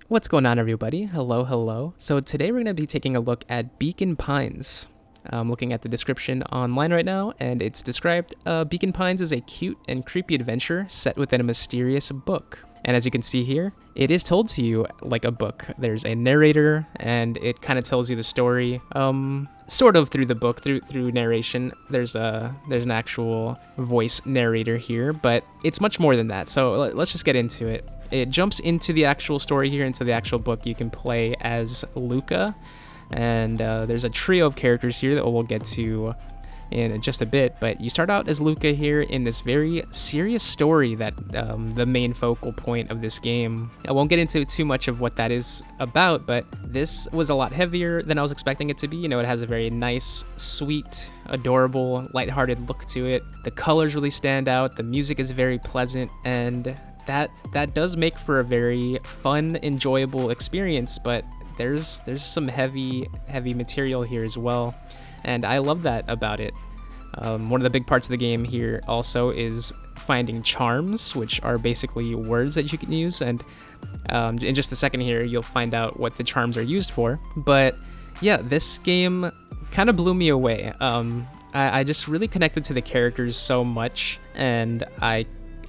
What's going on, everybody? Hello, hello. So today we're going to be taking a look at Beacon Pines. I'm looking at the description online right now, and it's described, Beacon Pines is a cute and creepy adventure set within a mysterious book. And as you can see here, it is told to you like a book. There's a narrator, and it kind of tells you the story, sort of through the book, through narration. There's an actual voice narrator here, but it's much more than that. So let's just get into it. It jumps into the actual story here, into the actual book. You can play as Luca, and there's a trio of characters here that we'll get to in just a bit, but you start out as Luca here in this very serious story that the main focal point of this game. I won't get into too much of what that is about, but this was a lot heavier than I was expecting it to be. You know, it has a very nice, sweet, adorable, lighthearted look to it. The colors really stand out, the music is very pleasant, and that does make for a very fun, enjoyable experience, but there's some heavy material here as well, and I love that about it. One of the big parts of the game here also is finding charms, which are basically words that you can use, and in just a second here you'll find out what the charms are used for. But yeah, this game kind of blew me away. I just really connected to the characters so much, and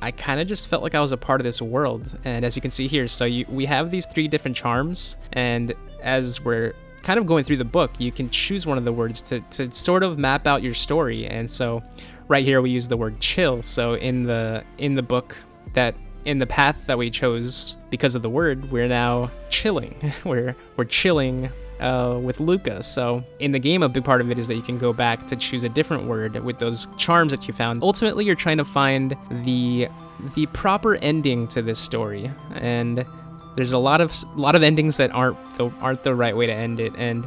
I kind of just felt like I was a part of this world. And as you can see here, so we have these 3 different charms, and as we're kind of going through the book, you can choose one of the words to sort of map out your story. And so right here we use the word chill. So in the book, that in the path that we chose because of the word, we're now chilling. we're chilling with Luca. So in the game, a big part of it is that you can go back to choose a different word with those charms that you found. Ultimately, you're trying to find the proper ending to this story, and there's a lot of endings that aren't the right way to end it, and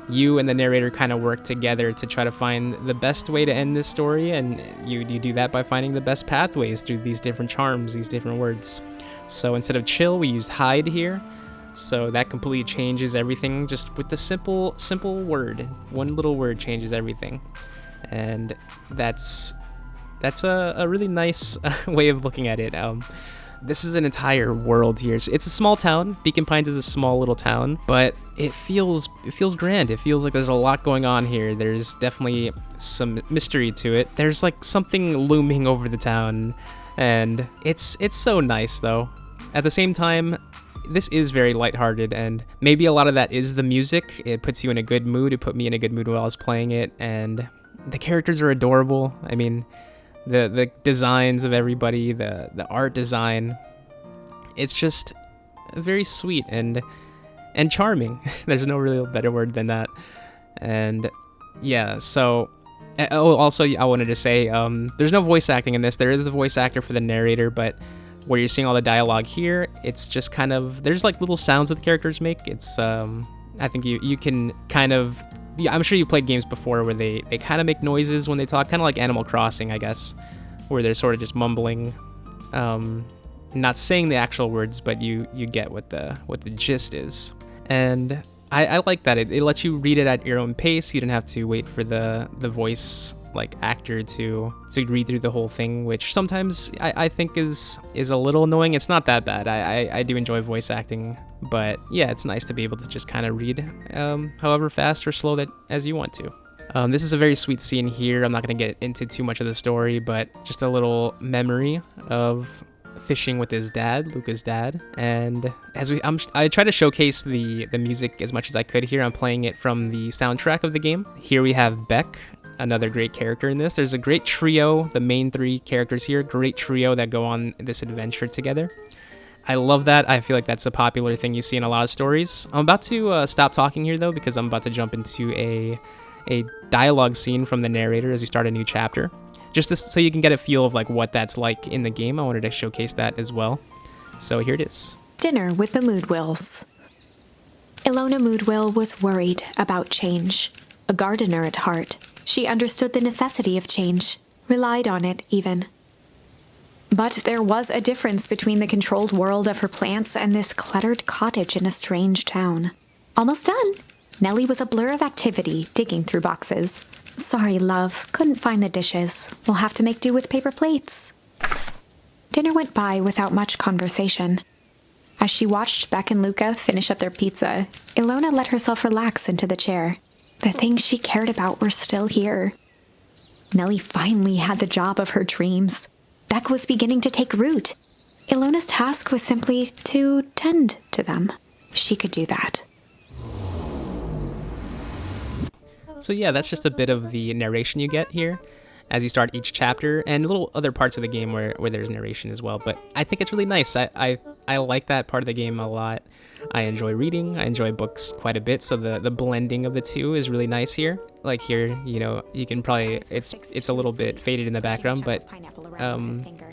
you and the narrator kind of work together to try to find the best way to end this story, and you do that by finding the best pathways through these different charms, these different words. So instead of chill, we used hide here. So that completely changes everything just with the simple word. One little word changes everything. And that's a really nice way of looking at it. This is an entire world here. So it's a small town. Beacon Pines is a small little town, but it feels grand. It feels like there's a lot going on here. There's definitely some mystery to it. There's like something looming over the town, and it's so nice though. At the same time, this is very lighthearted, and maybe a lot of that is the music. It puts you in a good mood. It put me in a good mood while I was playing it, and the characters are adorable. I mean, the designs of everybody, the art design, it's just very sweet and charming. There's no really better word than that. And yeah, so also I wanted to say, there's no voice acting in this. There is the voice actor for the narrator, but where you're seeing all the dialogue here, it's just kind of, there's like little sounds that the characters make. It's I think you can kind of, yeah, I'm sure you've played games before where they kind of make noises when they talk, kind of like Animal Crossing, I guess, where they're sort of just mumbling, not saying the actual words, but you get what the gist is. And I like that. It lets you read it at your own pace. You don't have to wait for the voice like actor to read through the whole thing, which sometimes I think is a little annoying. It's not that bad. I do enjoy voice acting, but yeah, it's nice to be able to just kind of read however fast or slow that as you want to. This is a very sweet scene here. I'm not going to get into too much of the story, but just a little memory of fishing with his dad, Luca's dad. And as I try to showcase the music as much as I could here. I'm playing it from the soundtrack of the game. Here we have Beck, another great character in this. There's a great trio, the main 3 characters here, great trio that go on this adventure together. I love that. I feel like that's a popular thing you see in a lot of stories. I'm about to stop talking here though, because I'm about to jump into a dialogue scene from the narrator as we start a new chapter. Just so you can get a feel of like what that's like in the game. I wanted to showcase that as well. So here it is. Dinner with the Moodwills. Ilona Moodwill was worried about change. A gardener at heart, she understood the necessity of change, relied on it even. But there was a difference between the controlled world of her plants and this cluttered cottage in a strange town. Almost done. Nellie was a blur of activity, digging through boxes. Sorry, love, couldn't find the dishes. We'll have to make do with paper plates. Dinner went by without much conversation. As she watched Beck and Luca finish up their pizza, Ilona let herself relax into the chair. The things she cared about were still here. Nellie finally had the job of her dreams. Beck was beginning to take root. Ilona's task was simply to tend to them. She could do that. So yeah, that's just a bit of the narration you get here as you start each chapter, and little other parts of the game where there's narration as well. But I think it's really nice. I like that part of the game a lot. I enjoy reading. I enjoy books quite a bit, so the blending of the two is really nice here. Like here, you know, you can probably, it's a little bit faded in the background, but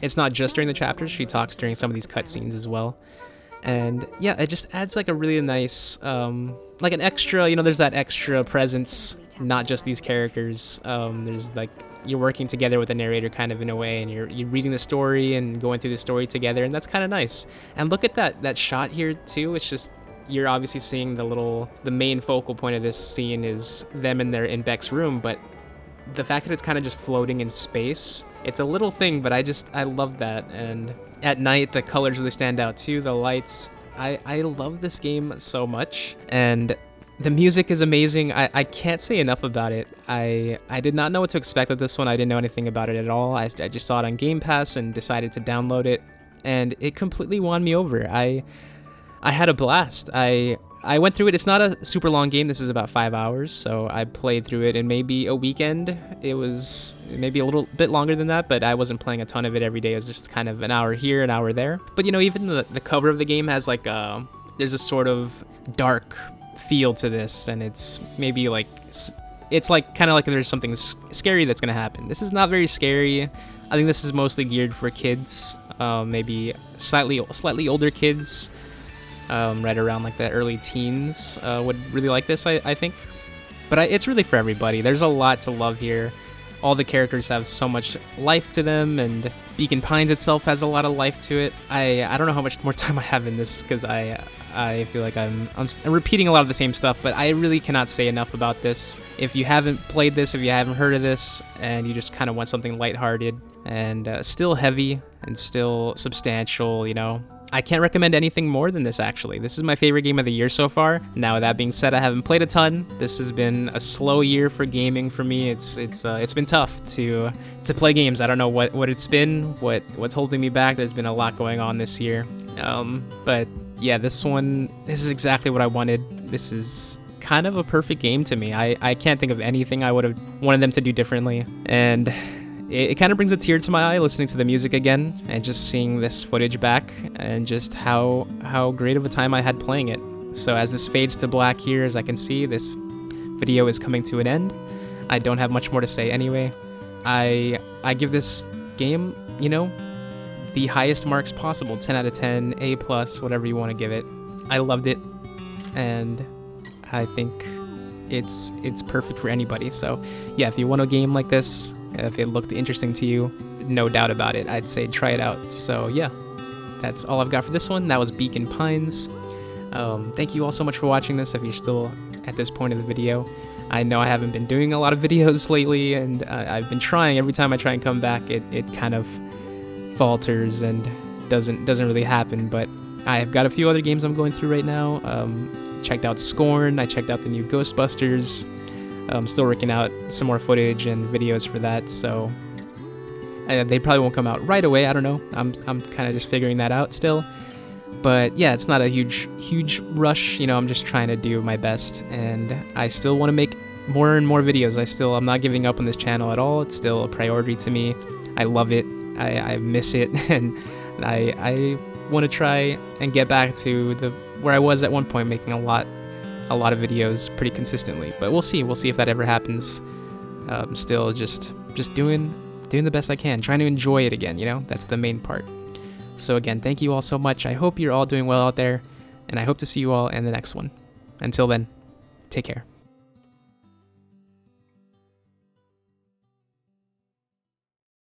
it's not just during the chapters. She talks during some of these cutscenes as well. And yeah, it just adds like a really nice, like an extra, you know, there's that extra presence, not just these characters. There's like, you're working together with the narrator kind of in a way, and you're reading the story and going through the story together, and that's kind of nice. And look at that shot here too. It's just, you're obviously seeing the main focal point of this scene is them in Beck's room, but the fact that it's kind of just floating in space, it's a little thing, but I love that. And at night, the colors really stand out too, the lights. I love this game so much, and the music is amazing. I can't say enough about it. I did not know what to expect with this one. I didn't know anything about it at all. I just saw it on Game Pass and decided to download it, and it completely won me over. I had a blast. I went through it. It's not a super long game. This is about 5 hours, so I played through it in maybe a weekend. It was maybe a little bit longer than that, but I wasn't playing a ton of it every day. It was just kind of an hour here, an hour there. But you know, even the cover of the game has like there's a sort of dark feel to this, and it's maybe like it's like kind of like there's something scary that's gonna happen. This is not very scary. I think this is mostly geared for kids, maybe slightly older kids, right around like the early teens would really like this, I think. But it's really for everybody. There's a lot to love here. All the characters have so much life to them, and Beacon Pines itself has a lot of life to it. I don't know how much more time I have in this, because I feel like I'm repeating a lot of the same stuff, but I really cannot say enough about this. If you haven't played this, if you haven't heard of this, and you just kind of want something lighthearted and still heavy and still substantial, you know, I can't recommend anything more than this, actually. This is my favorite game of the year so far. Now, that being said, I haven't played a ton. This has been a slow year for gaming for me. It's been tough to play games. I don't know what it's been, what's holding me back. There's been a lot going on this year. But yeah, this is exactly what I wanted. This is kind of a perfect game to me. I can't think of anything I would have wanted them to do differently. And it kind of brings a tear to my eye listening to the music again and just seeing this footage back, and just how great of a time I had playing it. So as this fades to black here, as I can see, this video is coming to an end. I don't have much more to say anyway. I give this game, you know, the highest marks possible, 10 out of 10, A+, whatever you want to give it. I loved it, and I think it's perfect for anybody. So yeah, if you want a game like this, if it looked interesting to you, no doubt about it, I'd say try it out. So yeah, that's all I've got for this one. That was Beacon Pines. Thank you all so much for watching this, if you're still at this point of the video. I know I haven't been doing a lot of videos lately, and I've been trying. Every time I try and come back, it kind of falters and doesn't really happen. But I've got a few other games I'm going through right now. Checked out Scorn. I checked out the new Ghostbusters. I'm still working out some more footage and videos for that, so they probably won't come out right away. I don't know. I'm kind of just figuring that out still. But yeah, it's not a huge rush. You know, I'm just trying to do my best, and I still want to make more and more videos. I'm not giving up on this channel at all. It's still a priority to me. I love it. I miss it, and I want to try and get back to where I was at one point, making a lot of videos pretty consistently. But we'll see if that ever happens. Still just doing the best I can, trying to enjoy it again, you know. That's the main part. So again, thank you all so much. I hope you're all doing well out there, and I hope to see you all in the next one. Until then, take care.